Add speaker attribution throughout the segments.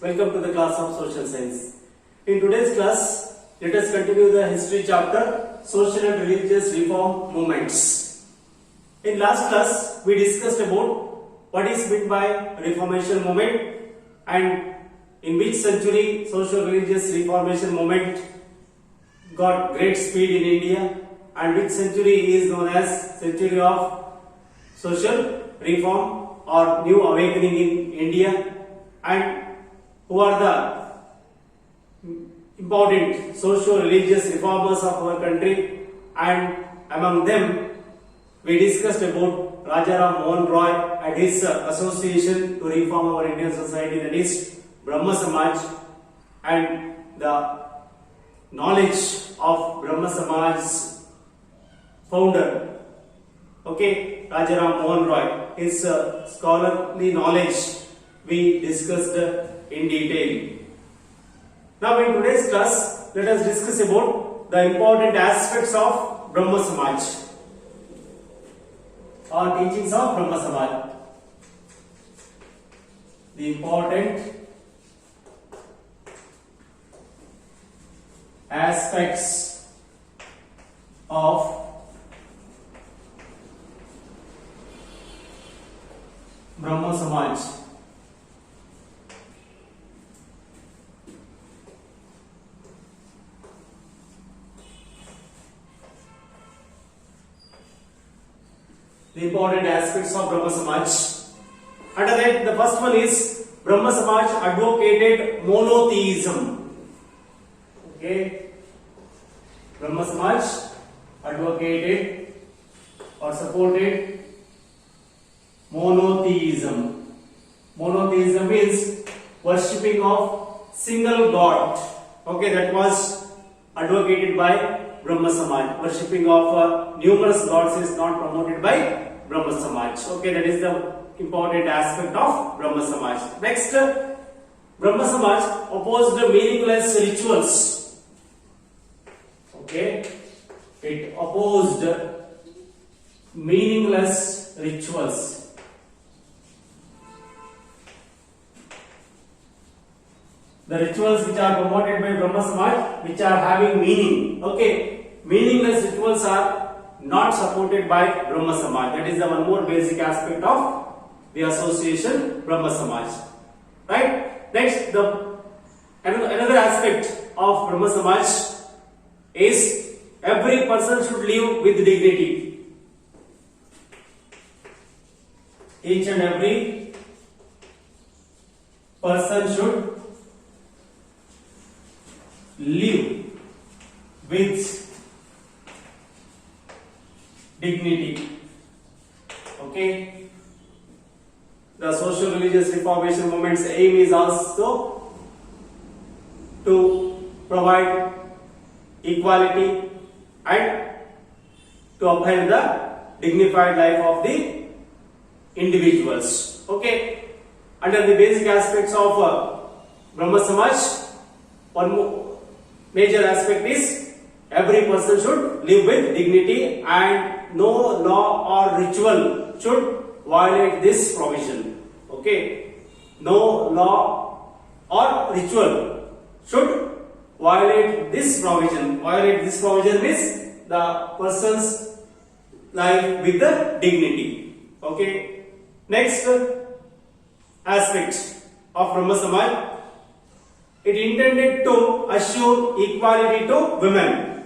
Speaker 1: Welcome to the class of Social Science. In today's class, let us continue the history chapter, Social and Religious Reform Movements. In last class, we discussed about what is meant by Reformation movement and in which century social religious reformation movement got great speed in India and which century is known as century of social reform or new awakening in India, and who are the important social religious reformers of our country, and among them we discussed about Rajaram Mohan Roy and his association to reform our Indian society, that is Brahma Samaj, and the knowledge of Brahma Samaj's founder, Rajaram Mohan Roy, his scholarly knowledge we discussed in detail. Now in today's class, let us discuss about the important aspects of Brahma Samaj or teachings of Brahma Samaj. The important aspects of Brahma Samaj. The important aspects of Brahma Samaj. Under that, the first one is Brahma Samaj advocated monotheism. Brahma Samaj advocated or supported monotheism. Monotheism means worshipping of single God. That was advocated by Brahma Samaj. Worshipping of numerous gods is not promoted by Brahma Samaj. That is the important aspect of Brahma Samaj. Next, Brahma Samaj opposed meaningless rituals. It opposed meaningless rituals. The rituals which are promoted by Brahma Samaj, which are having meaning. Meaningless rituals are not supported by Brahma Samaj. That is the one more basic aspect of the association Brahma Samaj. Right? Next, another aspect of Brahma Samaj is every person should live with dignity. Each and every person should live with dignity. The social religious reformation movement's aim is also to provide equality and to uphold the dignified life of the individuals. Under the basic aspects of Brahma Samaj, one more major aspect is every person should live with dignity and no law or ritual should violate this provision. No law or ritual should violate this provision. Violate this provision means the person's life with the dignity. Next aspect of Brahma Samaj, it intended to assure equality to women.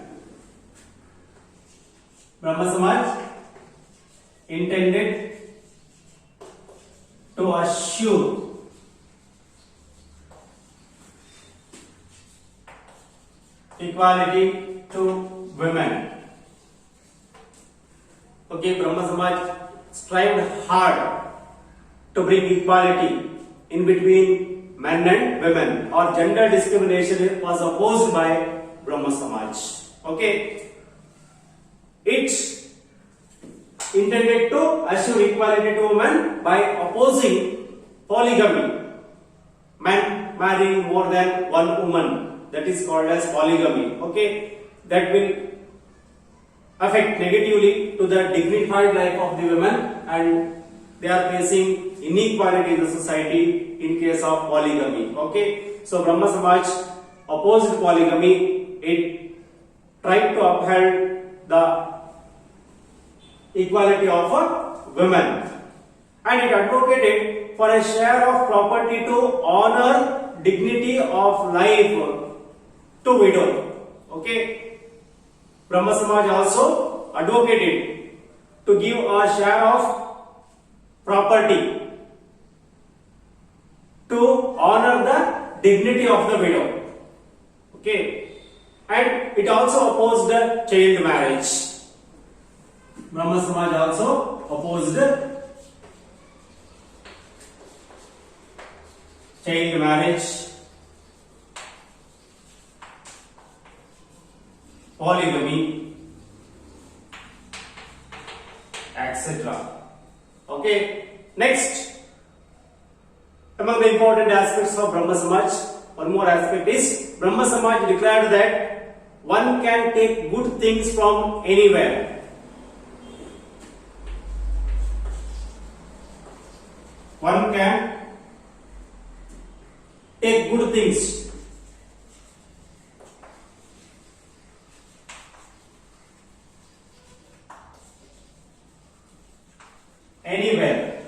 Speaker 1: Brahma Samaj intended to assure equality to women. Brahma Samaj strived hard to bring equality in between men and women, or gender discrimination was opposed by Brahma Samaj. It intended to assure equality to women by opposing polygamy, men marrying more than one woman, that is called as polygamy. That will affect negatively to the dignified life of the women, and they are facing inequality in the society in case of polygamy. Okay, so Brahma Samaj opposed polygamy. It tried to uphold the equality of women, and it advocated for a share of property to honor dignity of life to widow. Okay, Brahma Samaj also advocated to give a share of property to honor the dignity of the widow. Okay, and it also opposed child marriage. Brahma Samaj also opposed child marriage, polygamy, etc. Okay, next, among the important aspects of Brahma Samaj, one more aspect is Brahma Samaj declared that one can take good things from anywhere. One can take good things anywhere.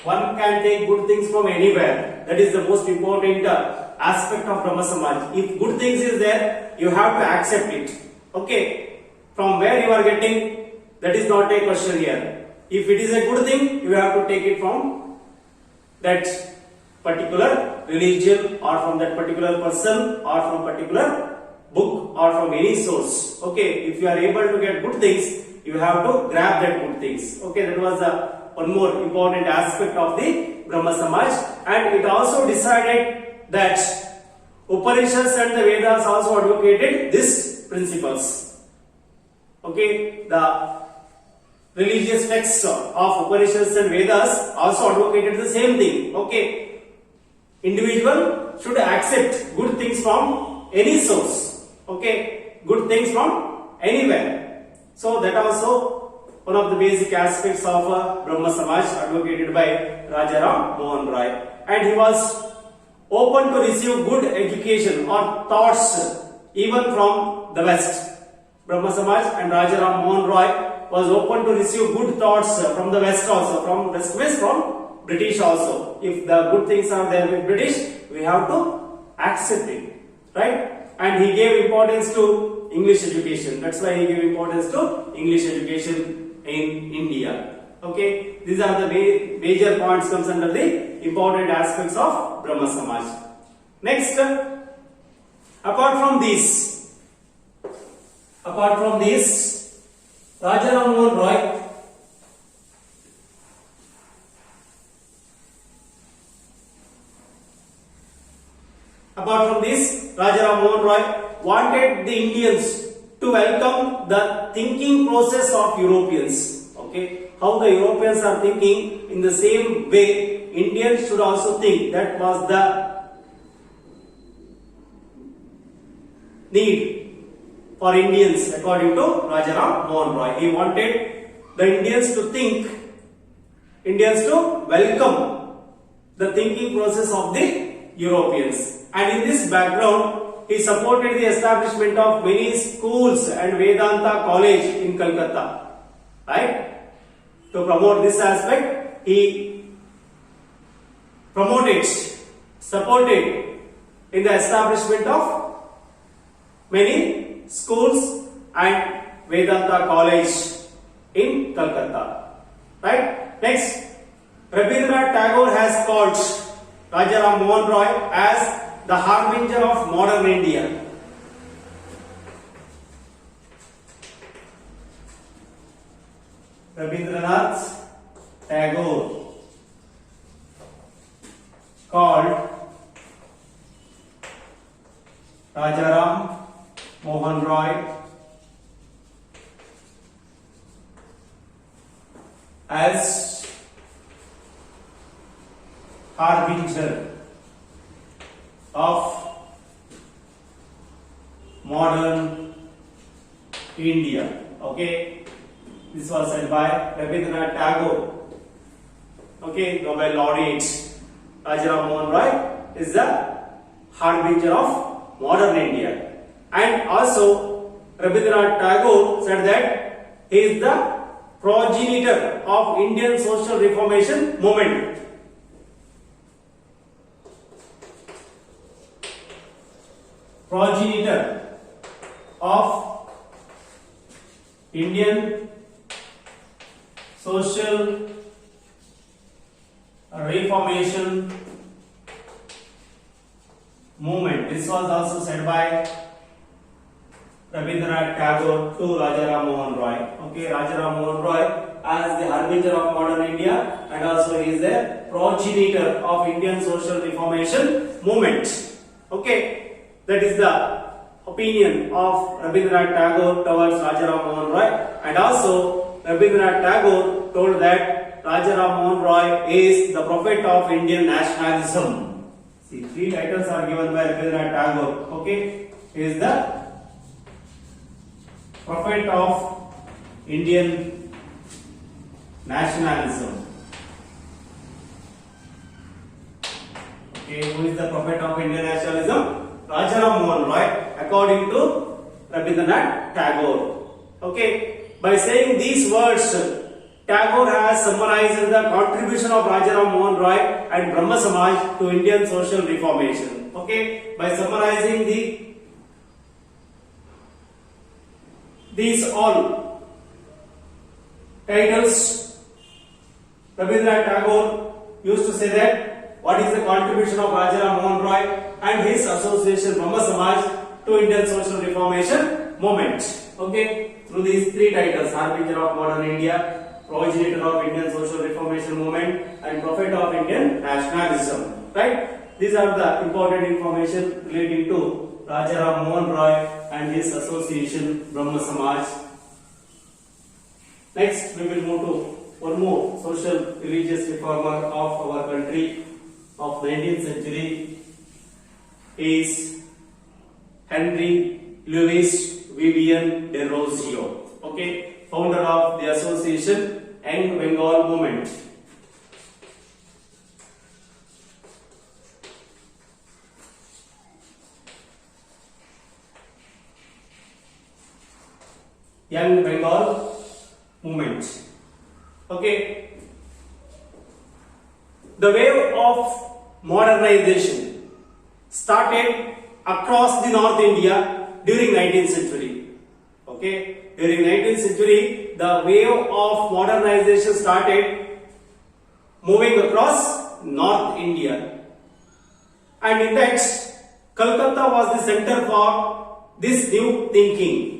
Speaker 1: One can take good things from anywhere. That is the most important aspect of Brahma Samaj. If good things is there, you have to accept it. Okay, from where you are getting, that is not a question here. If it is a good thing, you have to take it from that particular religion or from that particular person or from particular book or from any source. Okay, if you are able to get good things, you have to grab that good things. Okay, that was the one more important aspect of the Brahma Samaj, and it also decided that Upanishads and the Vedas also advocated these principles. Okay, the religious texts of Upanishads and Vedas also advocated the same thing. Okay, individual should accept good things from any source. Okay, good things from anywhere. So that also one of the basic aspects of Brahma Samaj advocated by Rajaram Mohan Roy, and he was open to receive good education or thoughts even from the West. Brahma Samaj and Rajaram Mohan Roy was open to receive good thoughts from the West also, from West, from British also. If the good things are there with British, we have to accept it, right? And he gave importance to English education. That's why he gave importance to English education in India. Okay, these are the major points comes under the important aspects of Brahma Samaj. Next, apart from this, Rajaram Mohan Roy wanted the Indians to welcome the thinking process of Europeans. Okay, how the Europeans are thinking, in the same way Indians should also think. That was the need for Indians according to Rajaram Mohan Roy. He wanted the Indians to think, Indians to welcome the thinking process of the Europeans. And in this background, he supported the establishment of many schools and Vedanta College in Calcutta. Right? To promote this aspect, he supported in the establishment of many schools and Vedanta College in Calcutta. Right? Next, Rabindranath Tagore has called Rajaram Mohan Roy as the harbinger of modern India. Rabindranath Tagore called Rajaram Mohan Roy as harbinger of modern India. Okay, this was said by Rabindranath Tagore. Okay, Nobel laureate Rajaram Mohan Roy is the harbinger of modern India. And also Rabindranath Tagore said that he is the progenitor of Indian social reformation movement. Progenitor of Indian social reformation movement. This was also said by Rabindranath Tagore to Rajaram Mohan Roy. Okay, Rajaram Mohan Roy as the harbinger of modern India, and also he is the progenitor of Indian social reformation movement. Okay, that is the opinion of Rabindranath Tagore towards Rajaram Mohan Roy, and also Rabindranath Tagore told that Rajaram Mohan Roy is the prophet of Indian nationalism. See, three titles are given by Rabindranath Tagore. Okay, he is the prophet of Indian nationalism. Okay, who is the prophet of Indian nationalism? Rajaram Mohan Roy, according to Rabindranath Tagore. Okay, by saying these words, Tagore has summarized the contribution of Rajaram Mohan Roy and Brahma Samaj to Indian social reformation. Okay, by summarizing these all titles, Rabindranath Tagore used to say that what is the contribution of Rajaram Mohan Roy and his association Brahma Samaj to Indian social reformation movement. Okay, through these three titles, harbinger of modern India, progenitor of Indian social reformation movement, and prophet of Indian nationalism. Right? These are the important information relating to Rajaram Mohan Roy and his association Brahma Samaj. Next, we will move to one more social religious reformer of our country of 19th century is Henry Louis Vivian de Rosio. Okay, founder of the association Young Bengal Movement. Young Bengal Movement. Okay, the wave of modernization started across the North India during 19th century. Okay, during 19th century, the wave of modernization started moving across North India, and in that, Calcutta was the center for this new thinking.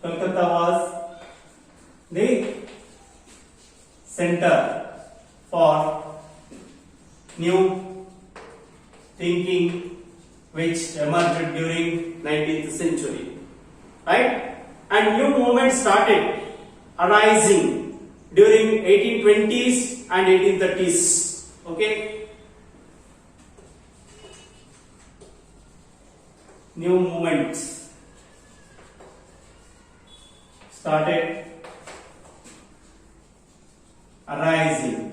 Speaker 1: Calcutta was the center for new thinking which emerged during 19th century, right? And new movements started arising during 1820s and 1830s. Okay, new movements started arising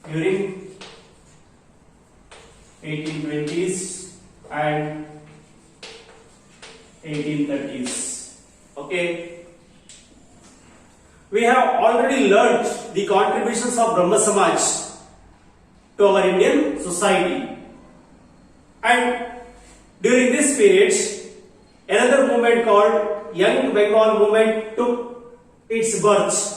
Speaker 1: during 1820s and 1830s. Okay, we have already learnt the contributions of Brahma Samaj to our Indian society, and during this period, another movement called Young Bengal Movement took its birth.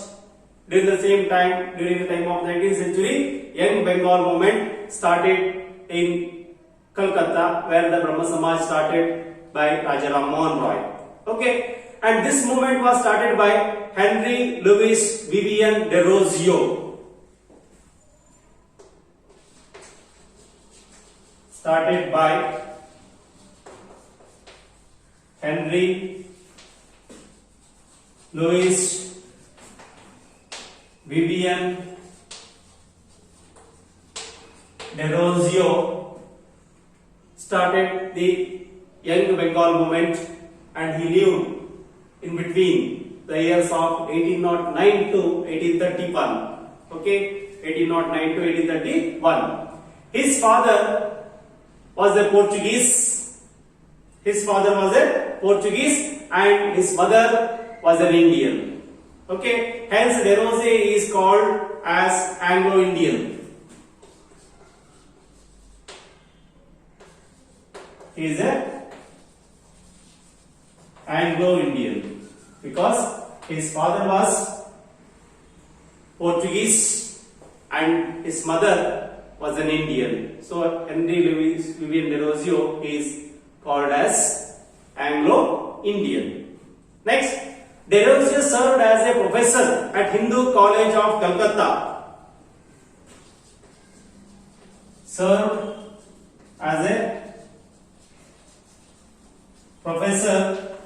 Speaker 1: During the same time, during the time of 19th century, Young Bengal Movement started in Calcutta, where the Brahma Samaj started by Rajaram Mohan Roy. Okay, and this movement was started by Henry Louis Vivian de Rosio. Started by Henry Louis Vivian de Rosio started the Young Bengal movement, and he lived in between the years of 1809 to 1831. Okay, 1809 to 1831. His father was a Portuguese. His father was a Portuguese and his mother was an Indian. Okay, hence Desrosiers is called as Anglo-Indian. He is a Anglo-Indian because his father was Portuguese and his mother was an Indian. So Henry Louis Vivian Desrosiers is called as Anglo-Indian. Next, Desrosiers served as a professor at Hindu College of Calcutta. Served as a professor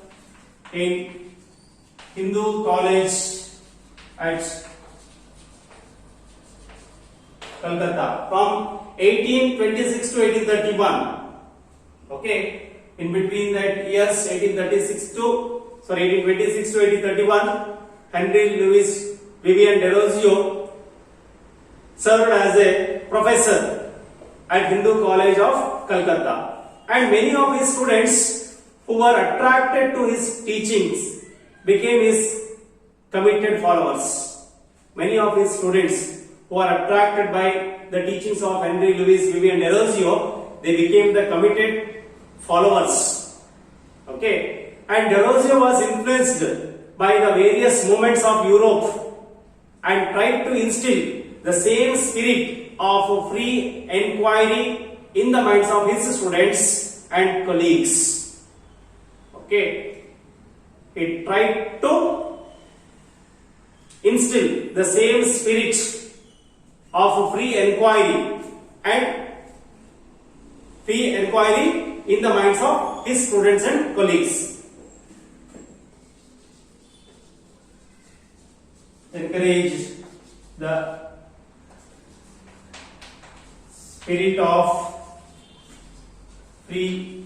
Speaker 1: in Hindu College at Calcutta from 1826 to 1831. Okay, in between that years 1826 to 1831, Henry Louis Vivian Desrosiers served as a professor at Hindu College of Calcutta, and many of his students who were attracted to his teachings became his committed followers. Many of his students who are attracted by the teachings of Henry Louis Vivian Desrosiers, they became the committed followers. Okay, and Desrosiers was influenced by the various movements of Europe and tried to instill the same spirit of free inquiry in the minds of his students and colleagues. Okay, he tried to instill the same spirit of free inquiry in the minds of his students and colleagues. Encourage the spirit of free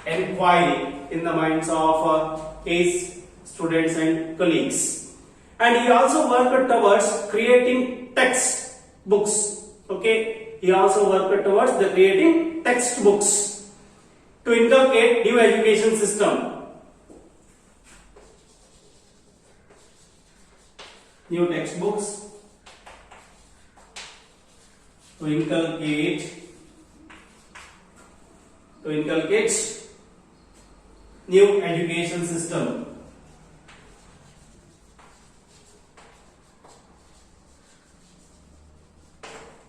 Speaker 1: inquiry in the minds of his students and colleagues. And he also worked towards creating textbooks. Okay, he also worked towards the creating textbooks to inculcate new education system. New textbooks to inculcate new education system.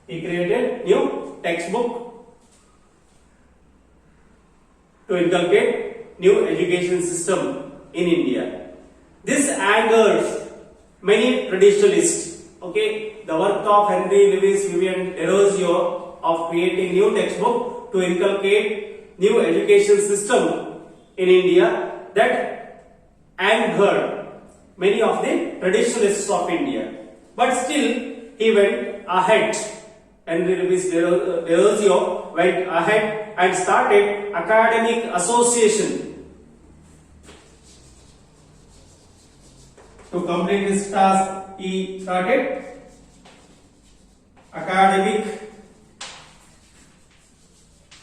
Speaker 1: He created new textbook to inculcate new education system in India. This angered many traditionalists. Okay, the work of Henry Louis Vivian Desrosiers of creating new textbook to inculcate new education system in India, that angered many of the traditionalists of India. But still, he went ahead. Henry Louis Desrosiers went ahead and started academic association. To complete his task, he started academic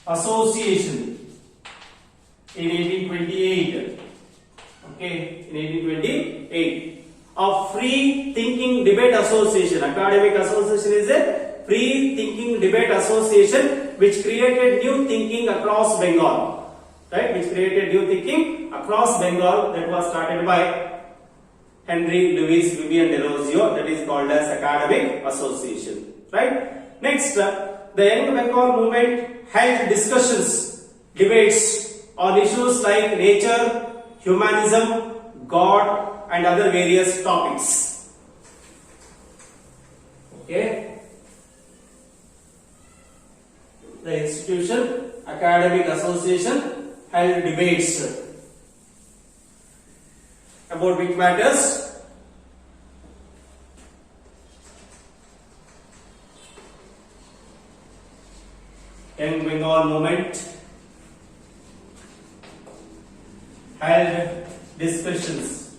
Speaker 1: association in 1828. Okay, in 1828. A free thinking debate association. Academic association is a free thinking debate association which created new thinking across Bengal. Right? Which created new thinking across Bengal, that was started by Henry Louis Vivian Desrosiers, that is called as academic association. Right? Next, the Young Bengal movement held discussions, debates on issues like nature, humanism, God, and other various topics. Okay. The institution, academic association, held debates about which matters? Young Bengal movement held discussions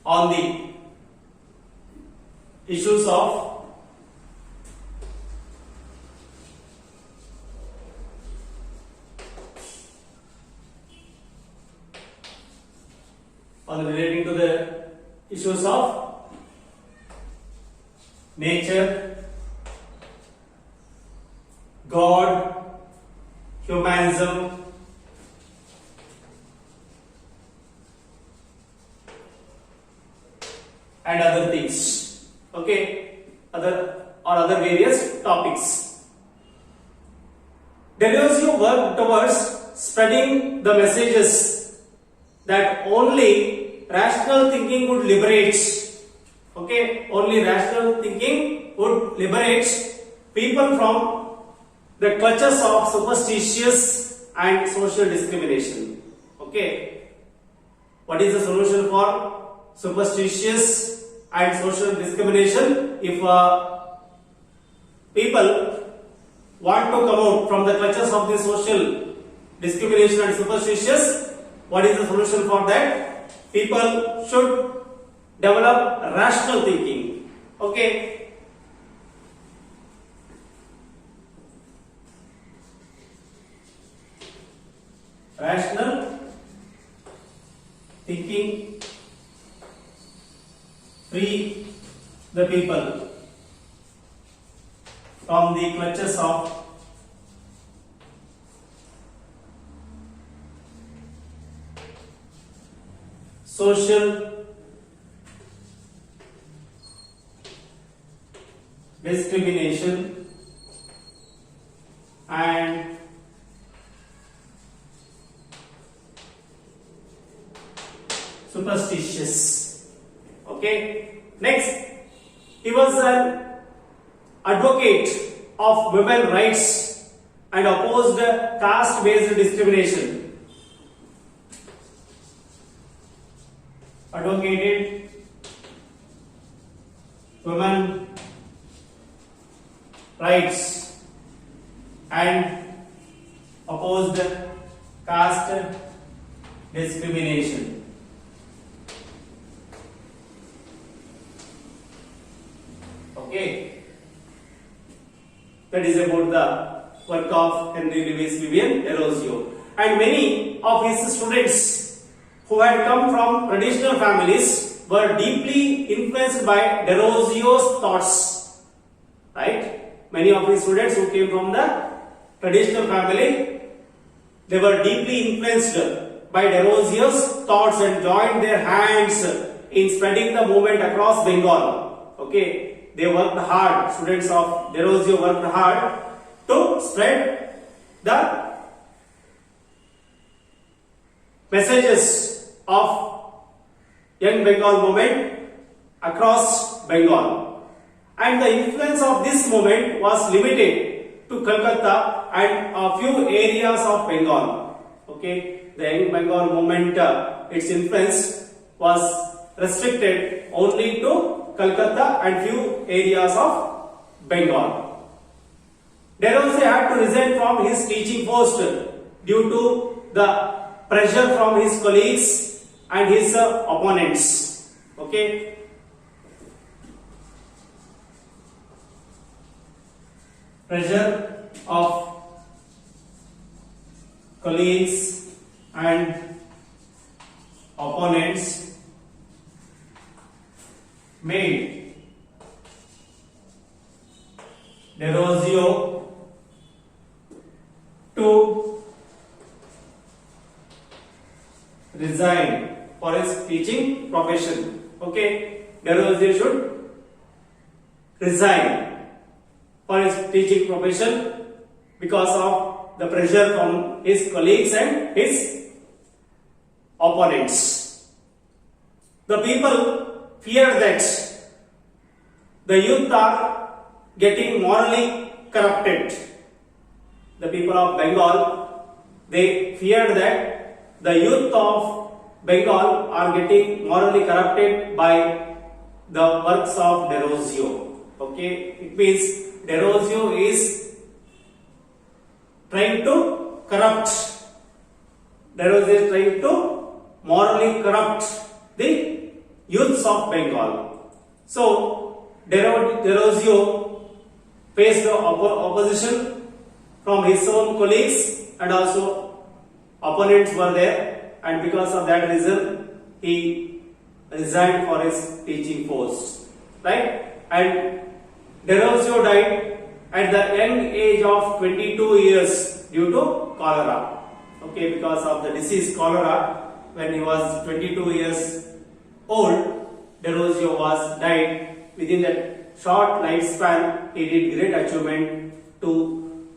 Speaker 1: on the issues of relating to the issues of nature, God, humanism, and other things. Okay, other various topics. Deleuze worked towards spreading the messages that only rational thinking would liberate. Okay, only rational thinking would liberate people from the clutches of superstitious and social discrimination. Okay, what is the solution for superstitious and social discrimination? If people want to come out from the clutches of the social discrimination and superstitious, what is the solution for that? People should develop rational thinking. Okay. Rational thinking free the people from the clutches of social discrimination and superstitious. Okay. Next, he was an advocate of women's rights and opposed caste-based discrimination. Advocated women rights and opposed caste discrimination. Okay, that is about the work of Henry Louis Vivian Deleuze. And many of his students who had come from traditional families were deeply influenced by Deleuze's thoughts. Right? Many of his students who came from the traditional family, they were deeply influenced by Deleuze's thoughts and joined their hands in spreading the movement across Bengal. Okay. They worked hard, students of Deleuze worked hard to spread the messages of Young Bengal movement across Bengal. And the influence of this movement was limited to Calcutta and a few areas of Bengal. Okay, the Young Bengal movement, its influence was restricted only to Calcutta and few areas of Bengal. Deleuze had to resign from his teaching post due to the pressure from his colleagues and his opponents. Okay. Pressure of colleagues and opponents made Deleuze to resign for his teaching profession. Okay, Deleuze should resign for his teaching profession because of the pressure from his colleagues and his opponents. The people fear that the youth are getting morally corrupted. The people of Bengal, they fear that the youth of Bengal are getting morally corrupted by the works of Deleuze. Okay, it means Deleuze is trying to corrupt Desrosiers tried to morally corrupt the youths of Bengal. So Desrosiers faced opposition from his own colleagues and also opponents were there, and because of that reason he resigned for his teaching post, right? And Desrosiers died at the young age of 22 years due to cholera. Okay, because of the disease cholera, when he was 22 years old, Desrosiers was died. Within that short lifespan, he did great achievement to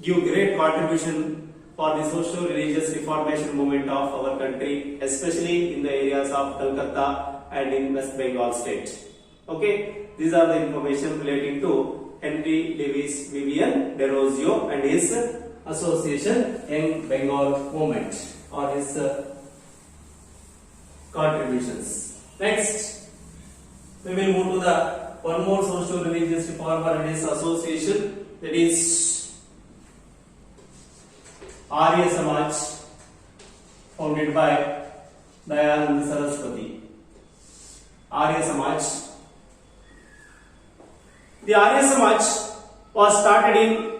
Speaker 1: give great contribution for the socio-religious reformation movement of our country, especially in the areas of Calcutta and in West Bengal state. Okay, these are the information relating to Henry Louis Vivian Desrosiers and his association in Bengal movement or his contributions. Next, we will move to the one more socio-religious reformer and his association, that is Arya Samaj, founded by Dayananda Saraswati. Arya Samaj. The Arya Samaj was started in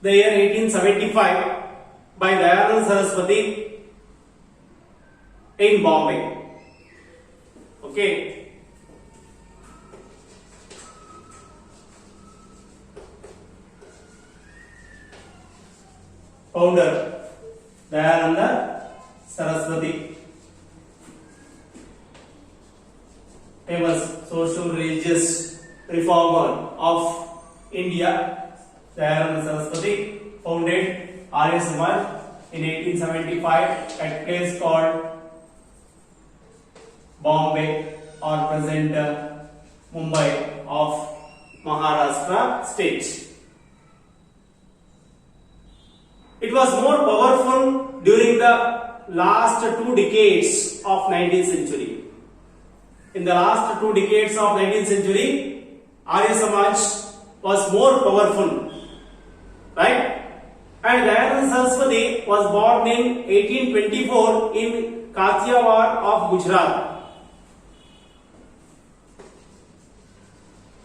Speaker 1: the year 1875 by Dayananda Saraswati in Bombay. Okay. Founder Dayananda Saraswati, famous social-religious reformer of India. Dayananda Saraswati founded Arya Samaj in 1875 at a place called Bombay or present Mumbai of Maharashtra state. It was more powerful during the last 2 decades of 19th century. In the last 2 decades of 19th century, Arya Samaj was more powerful, right? And Dayananda Saraswati was born in 1824 in Kathiawar of Gujarat.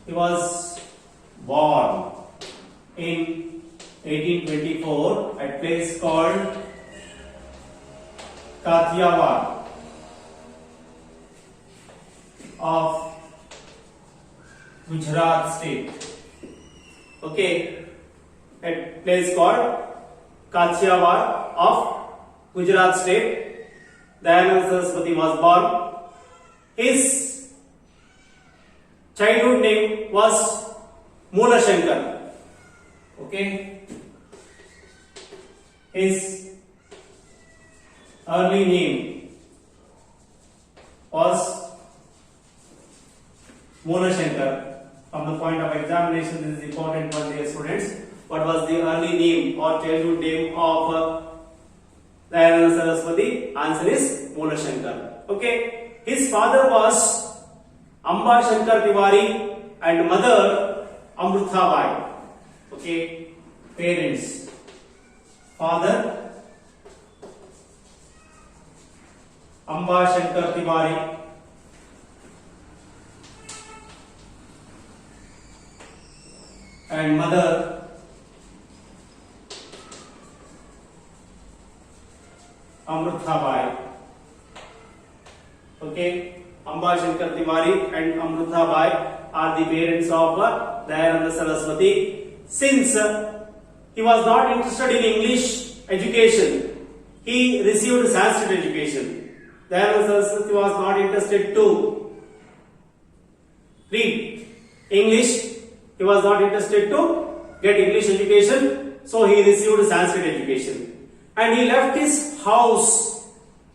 Speaker 1: He was born in 1824 at a place called Kathiawar of Gujarat state. Okay, at a place called Kathiawar of Gujarat state, Dayananda Saraswati was born. His childhood name was Moola Shankar. Okay. His early name was Moola Shankar. From the point of examination, this is important for dear students. What was the early name or childhood name of Dayananda Saraswati? Answer is Moola Shankar. Okay. His father was Amba Shankar Tiwari and mother Amrutha Bai. Okay. Parents. Father Amba Shankar Tiwari and mother Amrutha Bai. Okay, Amba Shankar Tiwari and Amrutha Bai are the parents of Dayananda Saraswati. Since he was not interested in English education, he received Sanskrit education. Dayananda Saraswati was not interested to read English. He was not interested to get English education, so he received Sanskrit education. And he left his house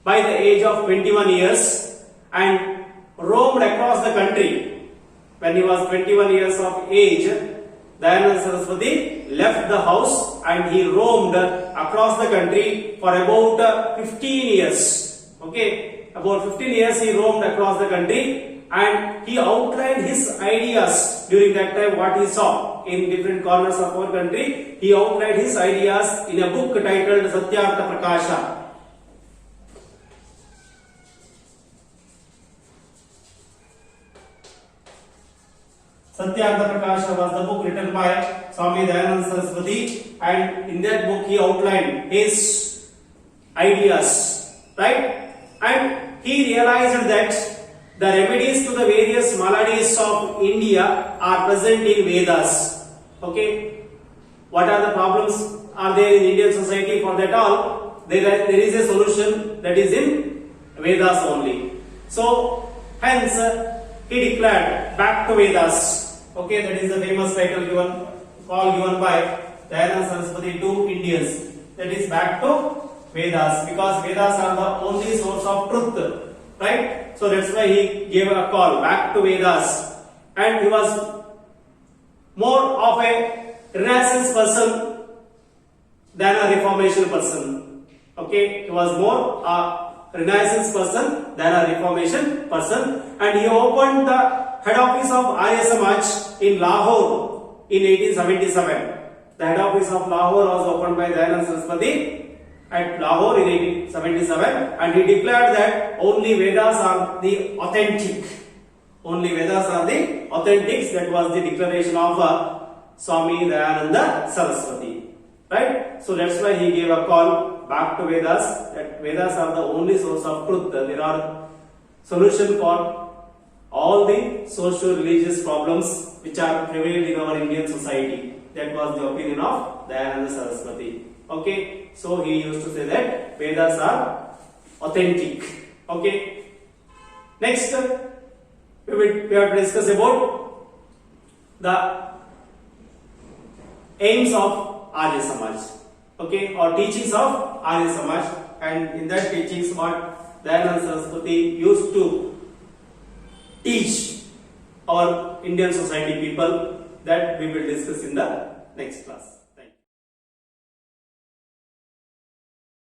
Speaker 1: by the age of 21 years and roamed across the country. When he was 21 years of age, Dayananda Saraswati left the house and he roamed across the country for about 15 years. Okay, about 15 years he roamed across the country. And he outlined his ideas during that time, what he saw in different corners of our country. He outlined his ideas in a book titled Satyartha Prakasha. Satyartha Prakasha was the book written by Swami Dayananda Saraswati, and in that book he outlined his ideas, right? And he realized that the remedies to the various maladies of India are present in Vedas. Okay, what are the problems are there in Indian society? For that all, there is a solution that is in Vedas only. So hence he declared back to Vedas. Okay, that is the famous title given by Dayananda Saraswati to Indians. That is back to Vedas, because Vedas are the only source of truth, right? So that's why he gave a call back to Vedas, and he was more of a Renaissance person than a Reformation person. Okay, he was more a Renaissance person than a Reformation person, and he opened the head office of Arya Samaj in Lahore in 1877. The head office of Lahore was opened by Dayananda Saraswati at Lahore in 1877, and he declared that only Vedas are the authentic. Only Vedas are the authentics. That was the declaration of Swami Dayananda Saraswati. Right? So that's why he gave a call back to Vedas, that Vedas are the only source of truth. There are solutions for all the socio-religious problems which are prevalent in our Indian society. That was the opinion of Dayananda Saraswati. Okay, so he used to say that Vedas are authentic. Okay, next we have to discuss about the aims of Arya Samaj. Okay, or teachings of Arya Samaj, and in that teachings what Dayananda Saraswati used to teach our Indian society people, that we will discuss in the next class.